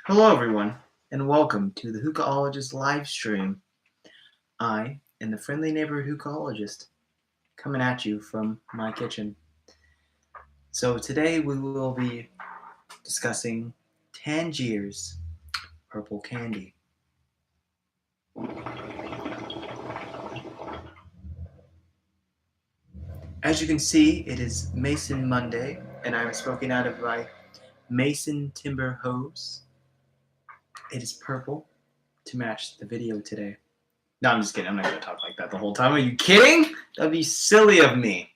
Hello, everyone, and welcome to the Hookahologyst live stream. I am the friendly neighborhood hookahhologist coming at you from my kitchen. So, today we will be discussing Tangiers purple candy. As you can see, it is Mason Monday, and I am smoking out of my Mason Timber hose. It is purple to match the video today. No, I'm just kidding. I'm not going to talk like that the whole time. Are you kidding? That'd be silly of me.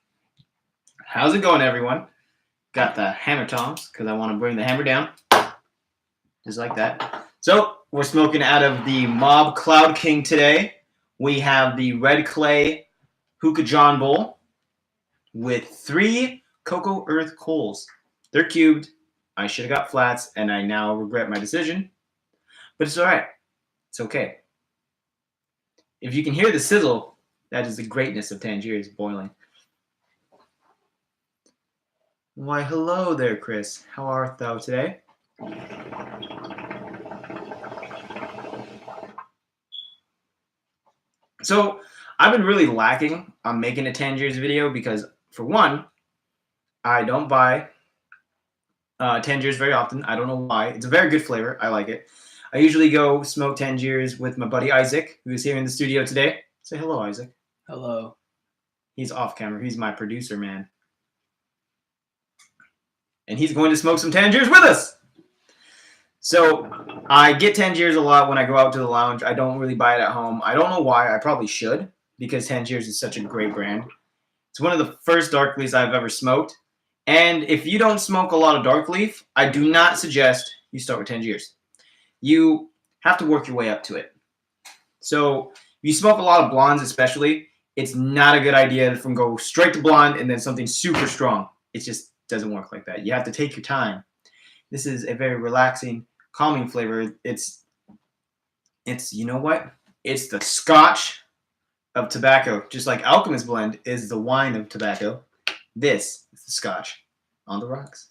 How's it going, everyone? Got the hammer tongs because I want to bring the hammer down. Just like that. So, we're smoking out of the Mob Cloud King today. We have the Red Clay Hookah John Bowl with 3 Cocoa Earth coals. They're cubed. I should have got flats, and I now regret my decision. But it's alright. It's okay. If you can hear the sizzle, that is the greatness of Tangiers boiling. Why, hello there, Chris. How art thou today? So, I've been really lacking on making a Tangiers video because, for one, I don't buy Tangiers very often. I don't know why. It's a very good flavor. I like it. I usually go smoke Tangiers with my buddy Isaac, who is here in the studio today. Say hello, Isaac. Hello. He's off camera. He's my producer, man. And he's going to smoke some Tangiers with us. So I get Tangiers a lot when I go out to the lounge. I don't really buy it at home. I don't know why. I probably should because Tangiers is such a great brand. It's one of the first dark leafs I've ever smoked. And if you don't smoke a lot of dark leaf, I do not suggest you start with Tangiers. You have to work your way up to it. So if you smoke a lot of blondes especially, it's not a good idea to go straight to blonde and then something super strong. It just doesn't work like that. You have to take your time. This is a very relaxing, calming flavor. It's you know what? It's the Scotch of tobacco. Just like Alchemist Blend is the wine of tobacco. This is the Scotch on the rocks.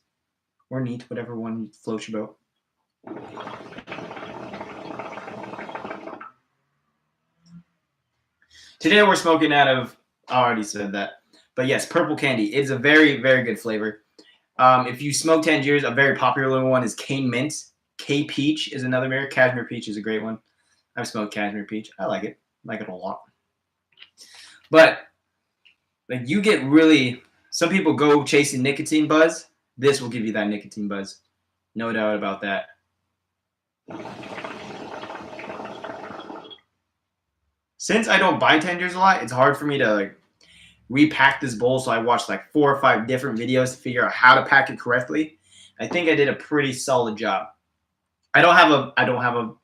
Or neat, whatever one floats your boat. Today we're smoking out of, I already said that, but yes, purple candy. It's a very, very good flavor. If you smoke Tangiers, a very popular one is Cane Mint. K Peach is another very. Cashmere Peach is a great one. I've smoked Cashmere Peach. I like it. I like it a lot. But like you get really, some people go chasing nicotine buzz. This will give you that nicotine buzz. No doubt about that. Since I don't buy Tangiers a lot, it's hard for me to like repack this bowl. So I watched like 4 or 5 different videos to figure out how to pack it correctly. I think I did a pretty solid job. I don't have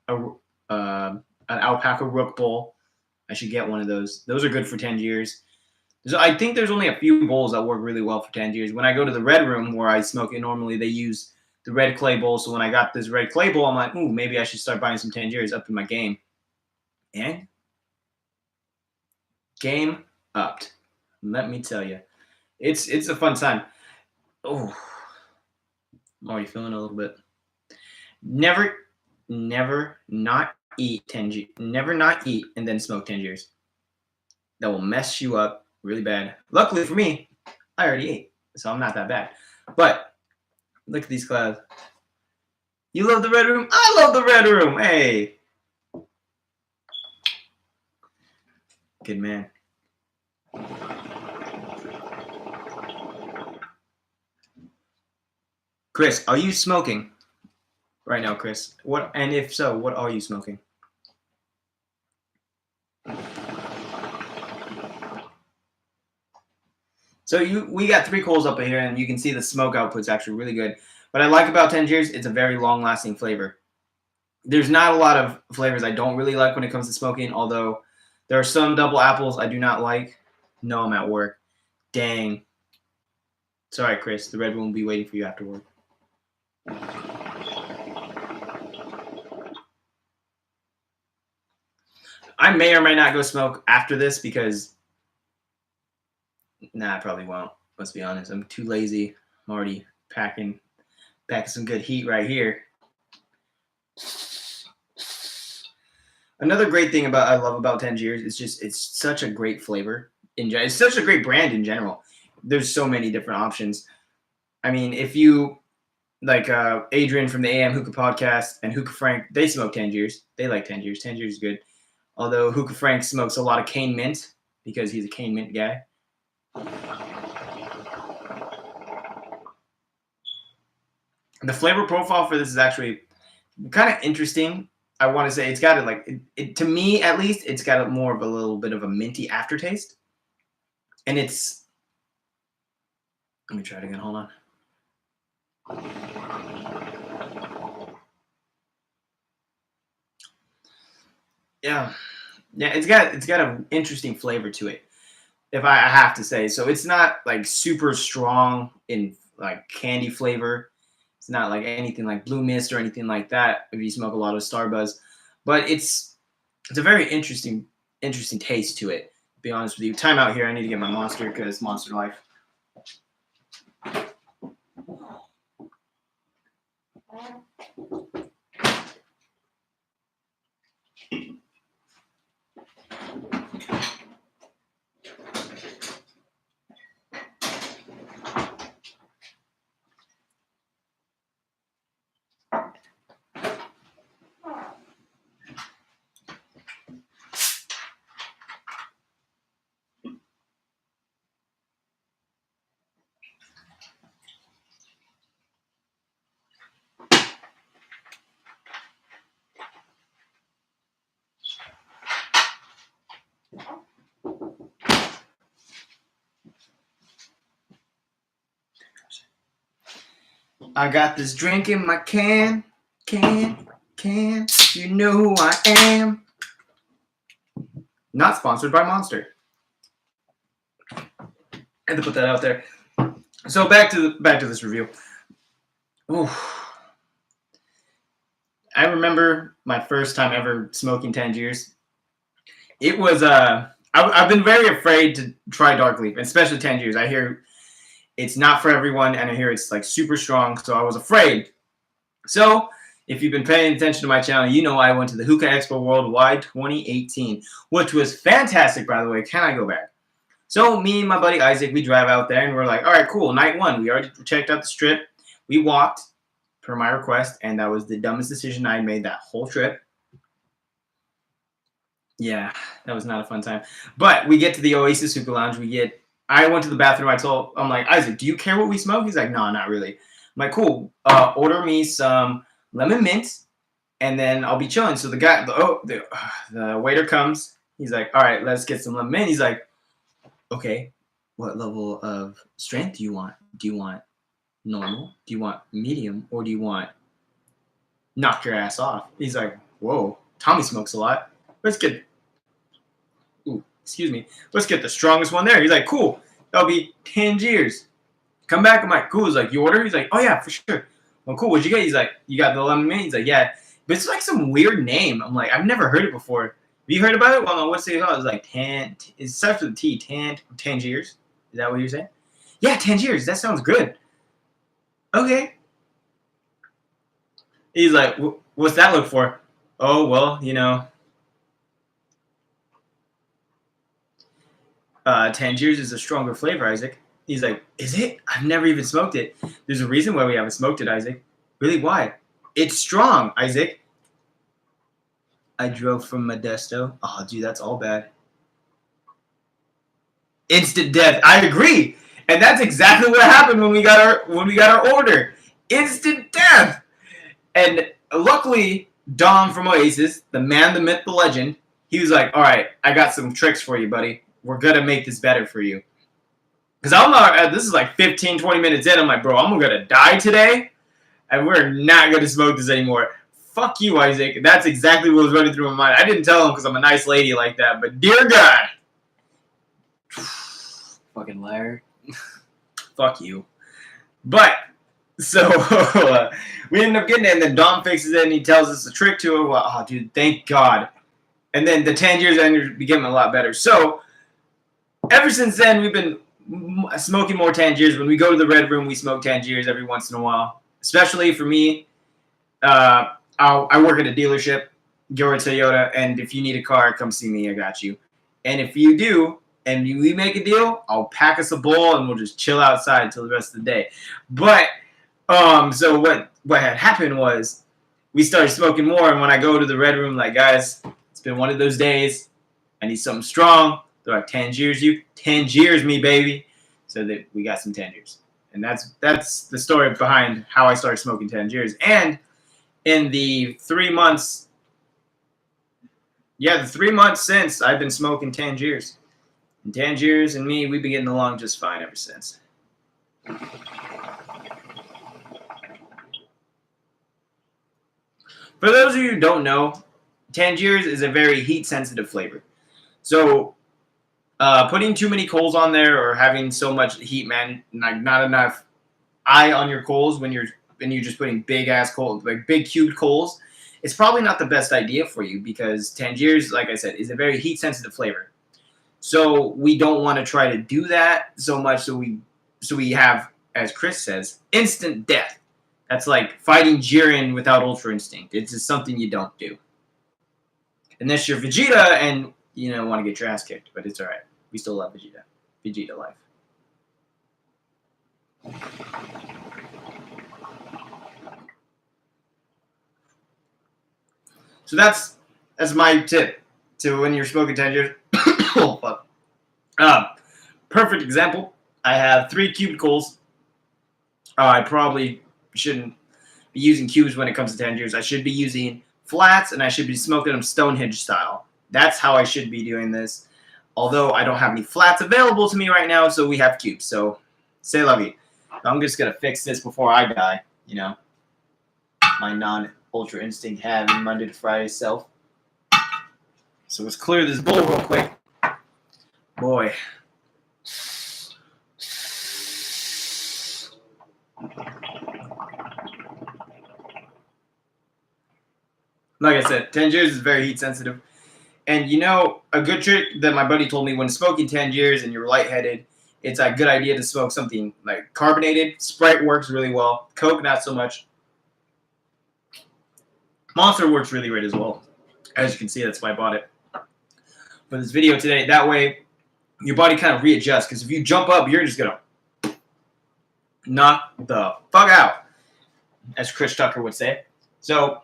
an alpaca rook bowl. I should get one of those. Those are good for Tangiers. I think there's only a few bowls that work really well for Tangiers. When I go to the red room where I smoke it normally, they use the red clay bowl. So when I got this red clay bowl, I'm like, ooh, maybe I should start buying some Tangiers up in my game. And game upped. Let me tell you, it's a fun time. Oh, I'm already feeling a little bit. Never not eat and then smoke Tangiers. That will mess you up really bad. Luckily for me, I already ate, so I'm not that bad. But look at these clouds. You love the red room? I love the red room. Hey. Good man. Chris, are you smoking right now, Chris? What? And if so, what are you smoking? So we got 3 coals up here, and you can see the smoke output's actually really good. What I like about Tangiers, it's a very long-lasting flavor. There's not a lot of flavors I don't really like when it comes to smoking, although there are some double apples I do not like. No, I'm at work. Dang. Sorry, Chris. The red room will be waiting for you after work. I may or may not go smoke after this because I probably won't. Let's be honest. I'm too lazy. I'm already packing some good heat right here. Another great thing I love about Tangiers is just it's such a great flavor in general. It's such a great brand in general. There's so many different options. I mean, if you like Adrian from the AM Hookah podcast and Hookah Frank, they smoke Tangiers. They like Tangiers. Tangiers is good. Although Hookah Frank smokes a lot of cane mint because he's a cane mint guy. The flavor profile for this is actually kind of interesting. I want to say it's got to me at least, it's got more of a little bit of a minty aftertaste. And it's, let me try it again. Hold on. Yeah. Yeah, it's got an interesting flavor to it, if I have to say. So it's not like super strong in like candy flavor. It's not like anything like Blue Mist or anything like that if you smoke a lot of Starbuzz. But it's a very interesting taste to it, to be honest with you. Time out here. I need to get my Monster because Monster Life. I got this drink in my can. You know who I am. Not sponsored by Monster. I had to put that out there. So back to this review. Ooh. I remember my first time ever smoking Tangiers. It was I've been very afraid to try Dark Leaf, especially Tangiers. I hear it's not for everyone, and I hear it's like super strong, so I was afraid. So if you've been paying attention to my channel, you know I went to the Hookah Expo Worldwide 2018, which was fantastic, by the way. Can I go back? So me and my buddy Isaac, we drive out there, and we're like, all right, cool. Night one, we already checked out the strip. We walked per my request, and that was the dumbest decision I made that whole trip. Yeah, that was not a fun time. But we get to the Oasis Hookah Lounge. I went to the bathroom. I'm like, Isaac, do you care what we smoke? He's like, no, not really. I'm like, cool. Order me some lemon mint, and then I'll be chilling. So the waiter comes. He's like, all right, let's get some lemon mint. He's like, okay, what level of strength do you want? Do you want normal? Do you want medium? Or do you want knock your ass off? He's like, whoa, Tommy smokes a lot. Let's get the strongest one there. He's like, cool. That'll be Tangiers. Come back. I'm like, cool. He's like, you order? He's like, oh yeah, for sure. Well, cool. What'd you get? He's like, you got the lemon mint? He's like, yeah. But it's like some weird name. I'm like, I've never heard it before. Have you heard about it? Well, no, what's it called? It's like it starts with a T. Tangiers. Is that what you're saying? Yeah, Tangiers. That sounds good. Okay. He's like, what's that look for? Oh, well, you know. Tangiers is a stronger flavor, Isaac. He's like, is it? I've never even smoked it. There's a reason why we haven't smoked it, Isaac. Really? Why? It's strong, Isaac. I drove from Modesto. Oh, dude, that's all bad. Instant death. I agree, and that's exactly what happened when we got our order. Instant death. And luckily, Dom from Oasis, the man, the myth, the legend, he was like, all right, I got some tricks for you, buddy. We're going to make this better for you. Because I'm not, this is like 15, 20 minutes in. I'm like, bro, I'm going to die today, and we're not going to smoke this anymore. Fuck you, Isaac. That's exactly what was running through my mind. I didn't tell him because I'm a nice lady like that, but dear God. Fucking liar. Fuck you. But, so, we ended up getting it, and then Dom fixes it, and he tells us the trick to it. Well, oh, dude, thank God. And then the Tangiers ended up getting a lot better. So, ever since then, we've been smoking more Tangiers. When we go to the Red Room, we smoke Tangiers every once in a while. Especially for me, I work at a dealership, go to Toyota, and if you need a car, come see me. I got you. And if you do, and we make a deal, I'll pack us a bowl and we'll just chill outside until the rest of the day. But so what had happened was we started smoking more, and when I go to the red room, like, guys, it's been one of those days. I need something strong. They're like, Tangiers you? Tangiers me, baby. So that we got some Tangiers. And that's the story behind how I started smoking Tangiers. And in the 3 months, the 3 months since, I've been smoking Tangiers. And Tangiers and me, we've been getting along just fine ever since. For those of you who don't know, Tangiers is a very heat-sensitive flavor. So putting too many coals on there or having so much heat, not enough eye on your coals when you're just putting big-ass coals, like big cubed coals, it's probably not the best idea for you because Tangiers, like I said, is a very heat-sensitive flavor. So we don't want to try to do that so much so we have, as Chris says, instant death. That's like fighting Jiren without Ultra Instinct. It's just something you don't do. Unless you're Vegeta and, want to get your ass kicked. But it's alright. We still love Vegeta. Vegeta life. So that's my tip to when you're smoking Tangiers. Oh, fuck. Perfect example. I have 3 cubed coals. I probably shouldn't be using cubes when it comes to Tangiers. I should be using flats, and I should be smoking them Stonehenge style. That's how I should be doing this. Although I don't have any flats available to me right now, so we have cubes. So, say lovey. I'm just going to fix this before I die, my non-Ultra Instinct having Monday to Friday self. So let's clear this bowl real quick. Boy. Like I said, Tangiers is very heat sensitive. And a good trick that my buddy told me when smoking Tangiers and you're lightheaded, it's a good idea to smoke something like carbonated. Sprite works really well. Coke, not so much. Monster works really great as well. As you can see, that's why I bought it for this video today. That way, your body kind of readjusts. Because if you jump up, you're just going to knock the fuck out, as Chris Tucker would say. So,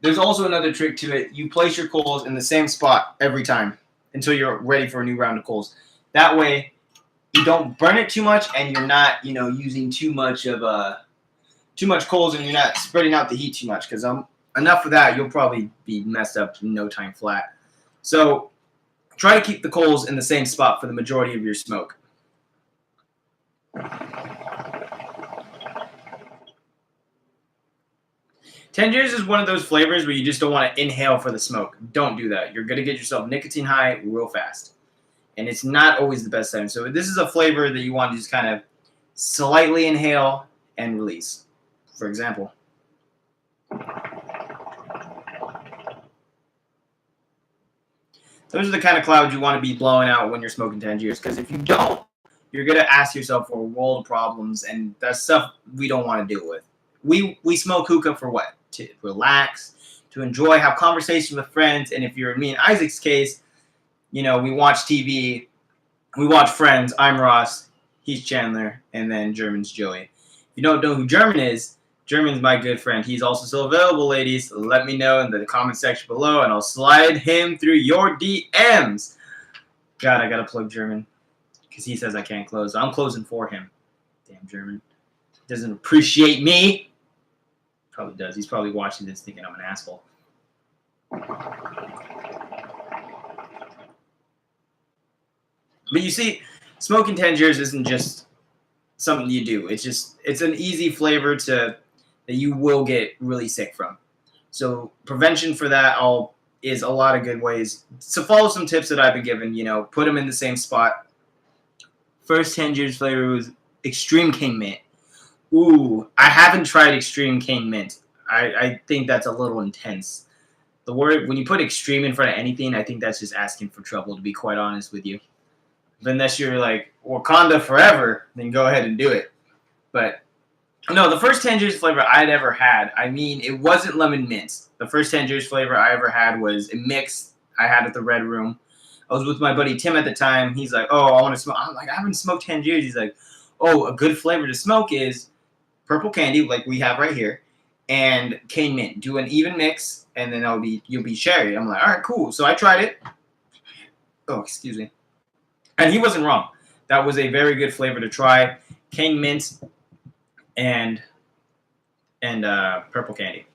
there's also another trick to it. You place your coals in the same spot every time until you're ready for a new round of coals. That way, you don't burn it too much, and you're not, using too much coals, and you're not spreading out the heat too much. Because enough of that, you'll probably be messed up in no time flat. So, try to keep the coals in the same spot for the majority of your smoke. Tangiers is one of those flavors where you just don't want to inhale for the smoke. Don't do that. You're going to get yourself nicotine high real fast. And it's not always the best time. So this is a flavor that you want to just kind of slightly inhale and release. For example. Those are the kind of clouds you want to be blowing out when you're smoking Tangiers. Because if you don't, you're going to ask yourself for a world of problems. And that's stuff we don't want to deal with. We smoke hookah for what? To relax, to enjoy, have conversation with friends. And if you're in me and Isaac's case, we watch TV, we watch Friends. I'm Ross, he's Chandler, and then German's Joey. If you don't know who German is, German's my good friend. He's also still available, ladies. Let me know in the comment section below, and I'll slide him through your DMs. God, I gotta plug German because he says I can't close. I'm closing for him. Damn German. Doesn't appreciate me. Probably does. He's probably watching this thinking I'm an asshole. But you see, smoking Tangiers isn't just something you do. It's an easy flavor that you will get really sick from. So prevention for that is a lot of good ways. So follow some tips that I've been given. Put them in the same spot. First Tangiers flavor was Extreme King Mint. Ooh, I haven't tried Extreme Cane Mint. I think that's a little intense. The word, when you put extreme in front of anything, I think that's just asking for trouble, to be quite honest with you. But unless you're like Wakanda forever, then go ahead and do it. But No, the first Tangiers flavor I'd ever had, I mean, it wasn't lemon mint. The first Tangiers flavor I ever had was a mix I had at the Red Room. I was with my buddy Tim at the time. He's like, "Oh, I want to smoke." I'm like, "I haven't smoked Tangiers." He's like, "Oh, a good flavor to smoke is purple candy, like we have right here, and cane mint. Do an even mix, and then you'll be cherry." I'm like, "All right, cool." So I tried it. Oh, excuse me. And he wasn't wrong. That was a very good flavor to try. Cane mint and purple candy.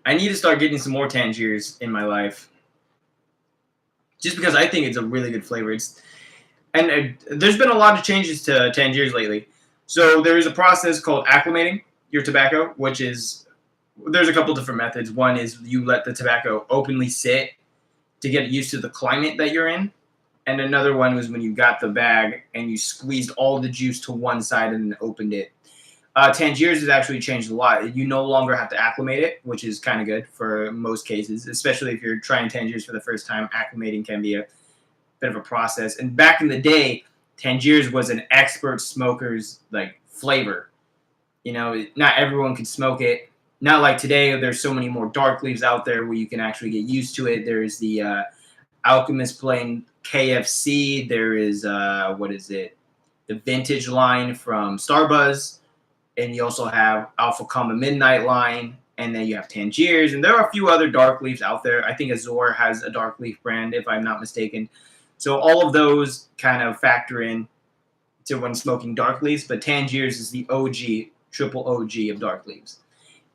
I need to start getting some more Tangiers in my life, just because I think it's a really good flavor. There's been a lot of changes to Tangiers lately. So there is a process called acclimating your tobacco, which is there's a couple different methods. One is you let the tobacco openly sit to get used to the climate that you're in. And another one was when you got the bag and you squeezed all the juice to one side and then opened it. Tangiers has actually changed a lot. You no longer have to acclimate it, which is kind of good for most cases, especially if you're trying Tangiers for the first time. Acclimating can be a bit of a process. And back in the day, Tangiers was an expert smoker's like flavor. You know, not everyone could smoke it. Not like today. There's so many more dark leaves out there where you can actually get used to it. There's the Alchemist Blend KFC. There is what is it? The vintage line from Starbuzz, and you also have Alpha Comma Midnight line, and then you have Tangiers, and there are a few other dark leaves out there. I think Azor has a dark leaf brand, if I'm not mistaken. So all of those kind of factor in to when smoking dark leaves, but Tangiers is the OG, triple OG of dark leaves.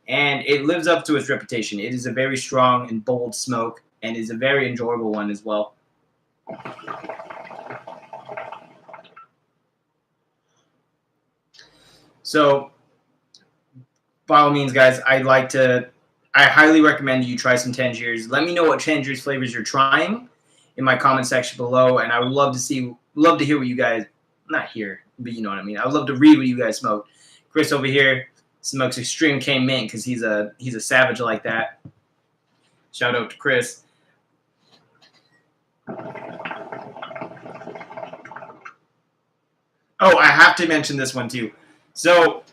And it lives up to its reputation. It is a very strong and bold smoke, and is a very enjoyable one as well. So, by all means, guys, I highly recommend you try some Tangiers. Let me know what Tangiers flavors you're trying in my comment section below, and I would love to hear what you guys, not hear, but you know what I mean. I would love to read what you guys smoke. Chris over here smokes extreme cane mint because he's a savage like that. Shout out to Chris. Oh, I have to mention this one too. So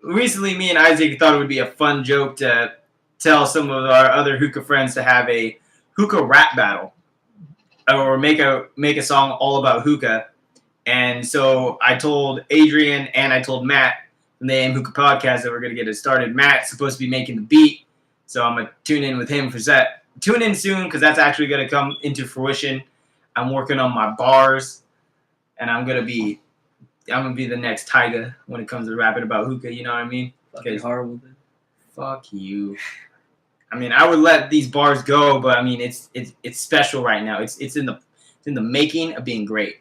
recently, me and Isaac thought it would be a fun joke to tell some of our other hookah friends to have a hookah rap battle, or make a song all about hookah. And so I told Adrian and I told Matt from the AM Hookah Podcast that we're gonna get it started. Matt's supposed to be making the beat, so I'm gonna tune in with him for that. Tune in soon because that's actually gonna come into fruition. I'm working on my bars, and I'm gonna be the next Tyga when it comes to rapping about hookah. You know what I mean? Fucking horrible, dude. Fuck you. I mean, I would let these bars go, but I mean, it's special right now. It's in the making of being great.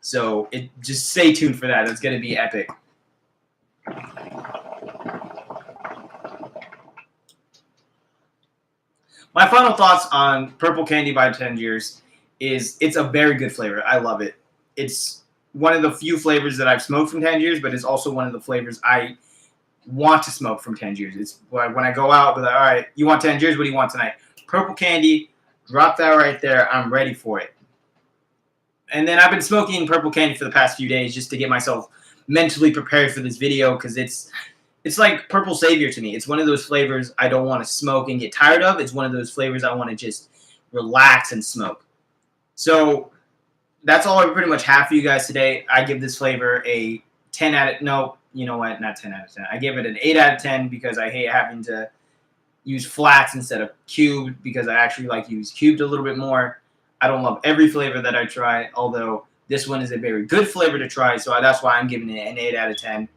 So just stay tuned for that. It's gonna be epic. My final thoughts on Purple Candy by Tangiers is it's a very good flavor. I love it. It's one of the few flavors that I've smoked from Tangiers, but it's also one of the flavors I want to smoke from Tangiers. It's when I go out, but like, all right, you want Tangiers? What do you want tonight? Purple Candy. Drop that right there. I'm ready for it. And then I've been smoking Purple Candy for the past few days just to get myself mentally prepared for this video because it's like Purple Savior to me. It's one of those flavors I don't want to smoke and get tired of. It's one of those flavors I want to just relax and smoke. So that's all I pretty much have for you guys today. I give this flavor a 10 out of, no, you know what, not 10 out of 10. I give it an 8 out of 10 because I hate having to use flats instead of cubed because I actually like to use cubed a little bit more. I don't love every flavor that I try, although this one is a very good flavor to try, so that's why I'm giving it an 8 out of 10,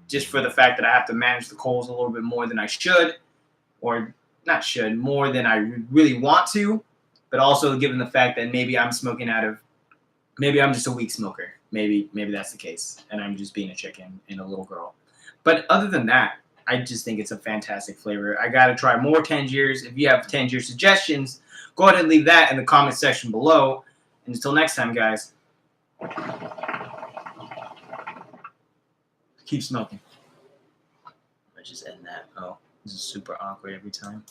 just for the fact that I have to manage the coals a little bit more than I should, or not should, more than I really want to, but also given the fact that maybe I'm smoking maybe I'm just a weak smoker. Maybe that's the case, and I'm just being a chicken and a little girl. But other than that, I just think it's a fantastic flavor. I got to try more Tangiers. If you have Tangier suggestions, go ahead and leave that in the comment section below. And until next time, guys, keep smoking. I just end that. Oh, this is super awkward every time.